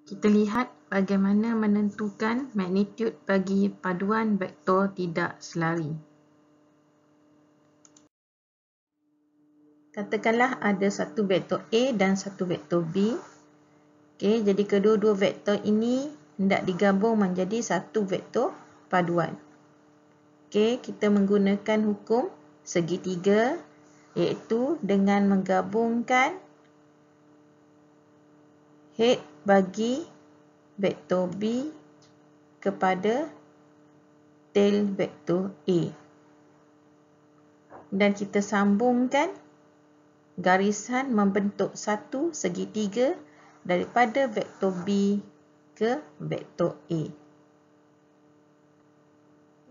Kita lihat bagaimana menentukan magnitude bagi paduan vektor tidak selari. Katakanlah ada satu vektor A dan satu vektor B. Okey, jadi kedua-dua vektor ini hendak digabung menjadi satu vektor paduan. Okey, kita menggunakan hukum segitiga, iaitu dengan menggabungkan head bagi vektor B kepada tail vektor A. Dan kita sambungkan garisan membentuk satu segitiga daripada vektor B ke vektor A.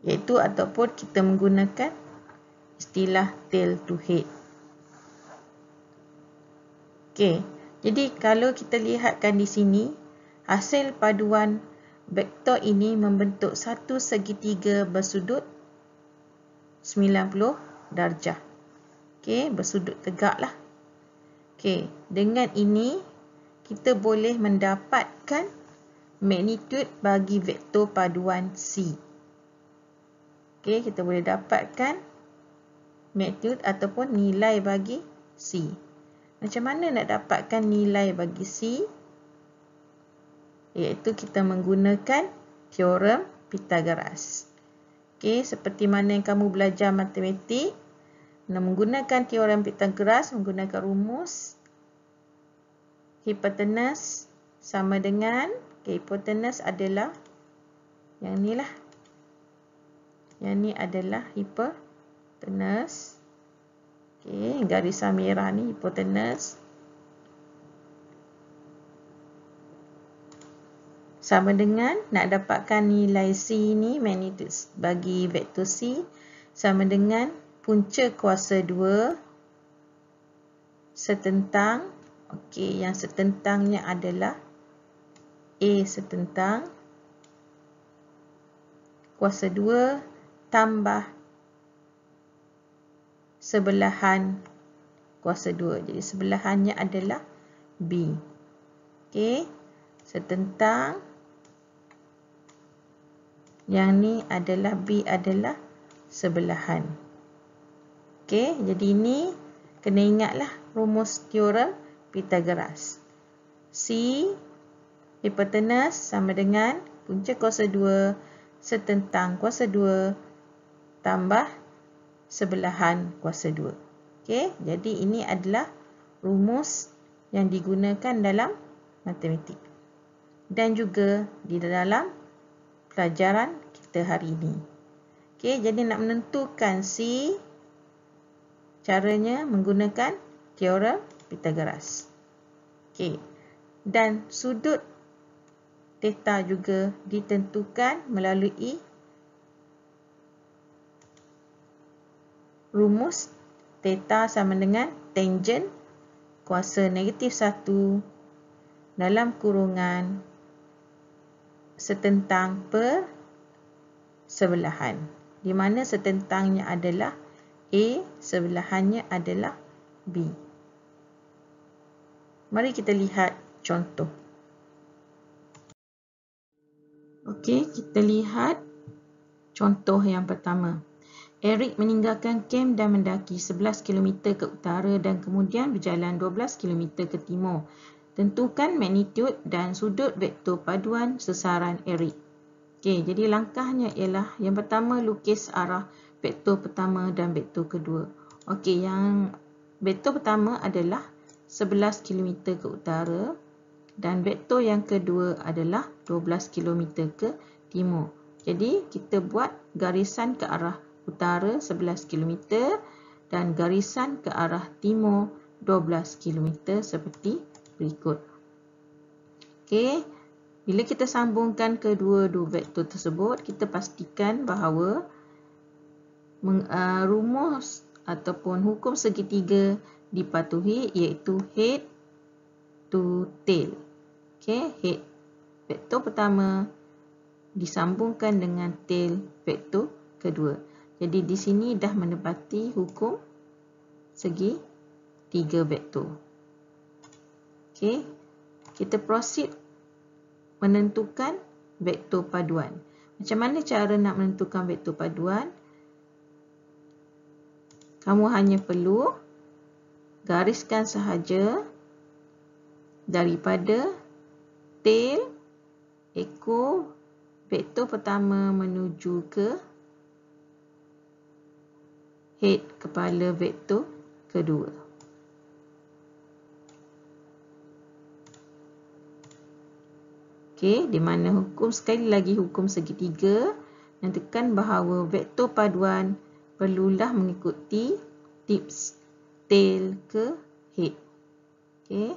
Iaitu ataupun kita menggunakan istilah tail to head. Okey, jadi kalau kita lihatkan di sini, hasil paduan vektor ini membentuk satu segitiga bersudut 90 darjah. Okey, bersudut tegak lah. Okey, dengan ini kita boleh mendapatkan magnitude bagi vektor paduan C. Okey, kita boleh dapatkan magnitude ataupun nilai bagi C. Macam mana nak dapatkan nilai bagi C? Iaitu kita menggunakan teorem Pythagoras. Okey, seperti mana yang kamu belajar matematik, menggunakan teorem Pythagoras, menggunakan rumus hipotenus sama dengan, hipotenus adalah yang ni lah. Yang ni adalah hipotenus. Okey, garisan merah ni hipotenus. Sama dengan nak dapatkan nilai C ni, magnitude bagi vektor C, sama dengan punca kuasa 2 setentang, okey, yang setentangnya adalah A setentang kuasa 2 tambah sebelahan kuasa 2. Jadi sebelahannya adalah B. Okey, setentang, yang ni adalah B adalah sebelahan. Okey, jadi ini kena ingatlah rumus teorem Pythagoras. C hipotenus sama dengan punca kuasa 2 setentang kuasa 2 tambah sebelahan kuasa 2. Okey, jadi ini adalah rumus yang digunakan dalam matematik dan juga di dalam pelajaran kita hari ini. Okey, jadi nak menentukan C, caranya menggunakan teorem Pythagoras. Okey, dan sudut theta juga ditentukan melalui rumus theta sama dengan tangent kuasa negatif 1 dalam kurungan setentang per sebelahan, di mana setentangnya adalah A, sebelahannya adalah B. Mari kita lihat contoh. Okey, kita lihat contoh yang pertama. Eric meninggalkan kem dan mendaki 11 km ke utara dan kemudian berjalan 12 km ke timur. Tentukan magnitude dan sudut vektor paduan sasaran Eric. Okey, jadi langkahnya ialah yang pertama lukis arah vektor pertama dan vektor kedua. Okey, yang vektor pertama adalah 11 km ke utara dan vektor yang kedua adalah 12 km ke timur. Jadi kita buat garisan ke arah utara 11 km dan garisan ke arah timur 12 km seperti berikut. Okey, bila kita sambungkan kedua-dua vektor tersebut, kita pastikan bahawa rumus ataupun hukum segitiga dipatuhi, iaitu head to tail. Okey, head vektor pertama disambungkan dengan tail vektor kedua. Jadi di sini dah menepati hukum segitiga vektor. Okey, kita proceed menentukan vektor paduan. Macam mana cara nak menentukan vektor paduan? Kamu hanya perlu gariskan sahaja daripada tail ekor vektor pertama menuju ke head kepala vektor kedua. Okey, di mana hukum sekali lagi hukum segitiga menentukan bahawa vektor paduan perlulah mengikuti tips tail ke head. Okey.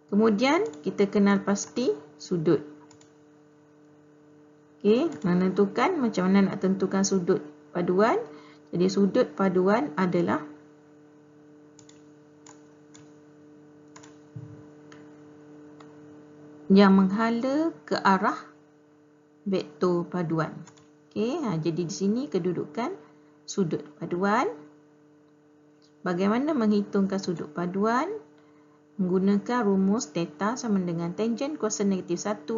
Kemudian kita kenal pasti sudut. Okey, menentukan macam mana nak tentukan sudut paduan. Jadi sudut paduan adalah yang menghala ke arah vektor paduan. Okey, jadi di sini kedudukan sudut paduan. Bagaimana menghitungkan sudut paduan? Menggunakan rumus theta sama dengan tangen kuasa negatif 1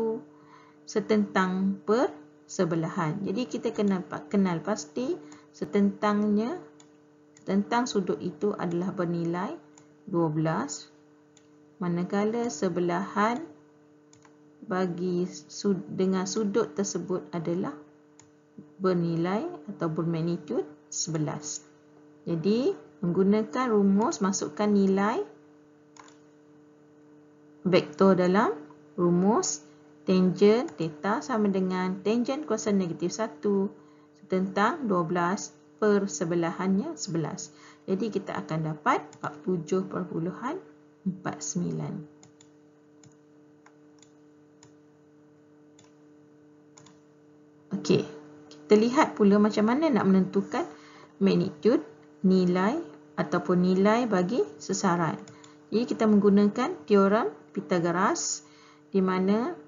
setentang per sebelahan. Jadi kita kenal pasti setentang sudut itu adalah bernilai 12, manakala sebelahan dengan sudut tersebut adalah bernilai atau bermagnitud 11. Jadi menggunakan rumus, masukkan nilai vektor dalam rumus tangen theta sama dengan tangen kuasa negatif 1 setentang 12 per sebelahannya 11. Jadi kita akan dapat 47.49. Okey, kita lihat pula macam mana nak menentukan magnitude, nilai ataupun nilai bagi sasaran. Jadi kita menggunakan teorem Pythagoras di mana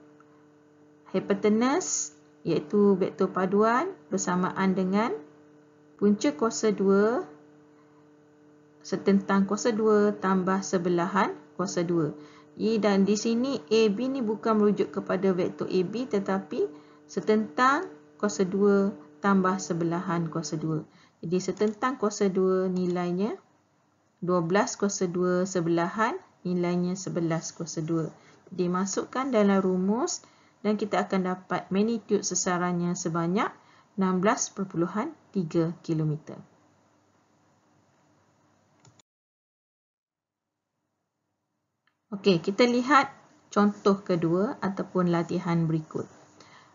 hipotenus iaitu vektor paduan bersamaan dengan punca kuasa 2 setentang kuasa 2 tambah sebelahan kuasa 2. Dan di sini AB ni bukan merujuk kepada vektor AB tetapi setentang kuasa 2 tambah sebelahan kuasa 2. Jadi setentang kuasa 2 nilainya 12 kuasa 2 sebelahan nilainya 11 kuasa 2. Jadi masukkan dalam rumus dan kita akan dapat magnitude sasarannya sebanyak 16.3 km. Okey, kita lihat contoh kedua ataupun latihan berikut.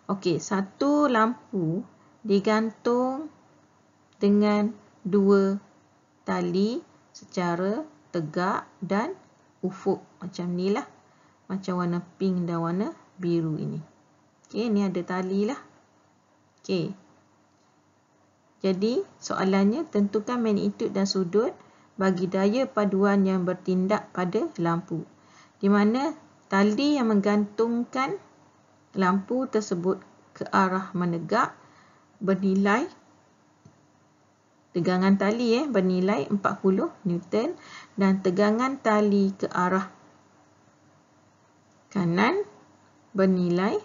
Okey, satu lampu digantung dengan dua tali secara tegak dan ufuk. Macam ni lah. Macam warna pink dan warna biru ini. Okey, ni ada tali lah. Okey. Jadi, soalannya tentukan magnitude dan sudut bagi daya paduan yang bertindak pada lampu. Di mana tali yang menggantungkan lampu tersebut ke arah menegak bernilai tegangan tali bernilai 40 Newton dan tegangan tali ke arah kanan bernilai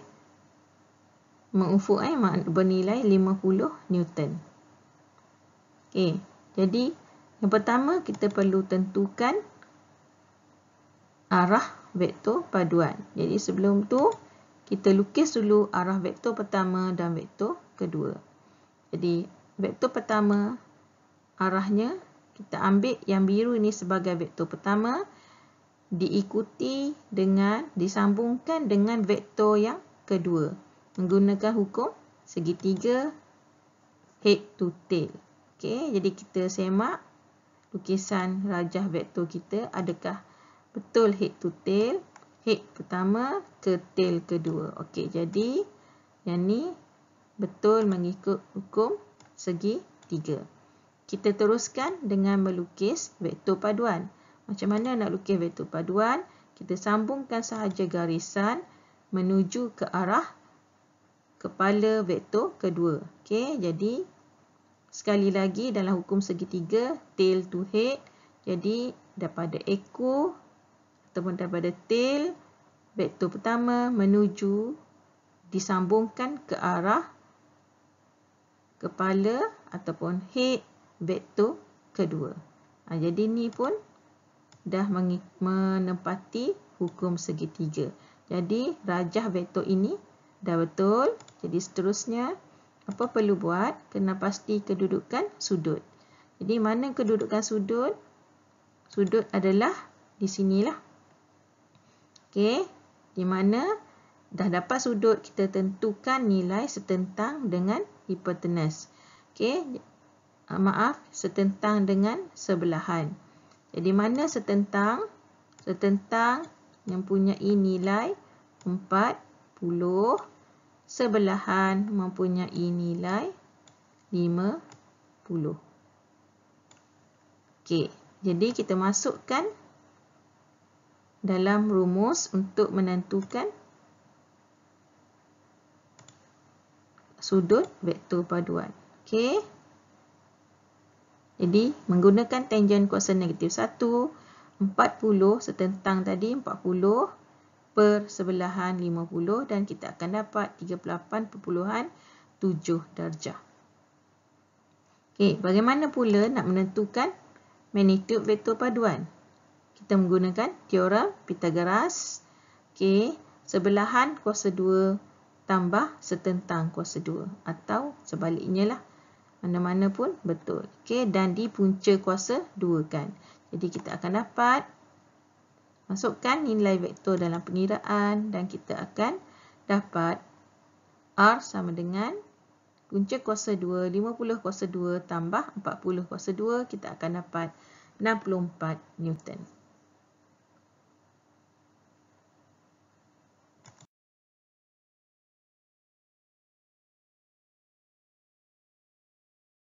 mengufuk bernilai 50 Newton. Okey, jadi yang pertama kita perlu tentukan arah vektor paduan. Jadi sebelum tu kita lukis dulu arah vektor pertama dan vektor kedua. Jadi vektor pertama arahnya kita ambil yang biru ini sebagai vektor pertama diikuti dengan disambungkan dengan vektor yang kedua menggunakan hukum segitiga head to tail. Okey, jadi kita semak lukisan rajah vektor kita, adakah betul head to tail? Head pertama ke tail kedua. Okey, jadi yang ni betul mengikut hukum segitiga. Kita teruskan dengan melukis vektor paduan. Macam mana nak lukis vektor paduan? Kita sambungkan sahaja garisan menuju ke arah kepala vektor kedua. Okey, jadi sekali lagi dalam hukum segitiga tail to head. Jadi daripada ekor ataupun daripada tail vektor pertama menuju disambungkan ke arah kepala ataupun head vektor kedua. Jadi ni pun dah menempati hukum segitiga. Jadi rajah vektor ini dah betul. Jadi seterusnya apa perlu buat? Kena pasti kedudukan sudut. Jadi mana kedudukan sudut? Sudut adalah di sinilah. Okey, di mana dah dapat sudut, kita tentukan nilai setentang dengan hipotenus. Okey, maaf, setentang dengan sebelahan. Jadi mana setentang? Setentang yang mempunyai nilai 40, sebelahan mempunyai nilai 50. Okey, jadi kita masukkan dalam rumus untuk menentukan sudut vektor paduan. Okey. Jadi menggunakan tangen kuasa negatif 1, 40 setentang tadi 40 per sebelahan 50 dan kita akan dapat 38.7 darjah. Okey, bagaimana pula nak menentukan magnitud vektor paduan? Kita menggunakan teorem Pythagoras. Okey, sebelahan kuasa 2 tambah setentang kuasa 2 atau sebaliknya lah. Mana-mana pun betul. Okey, dan di punca kuasa 2 kan. Jadi kita akan dapat masukkan nilai vektor dalam pengiraan dan kita akan dapat R sama dengan punca kuasa 2, 50 kuasa 2 tambah 40 kuasa 2, kita akan dapat 64 Newton.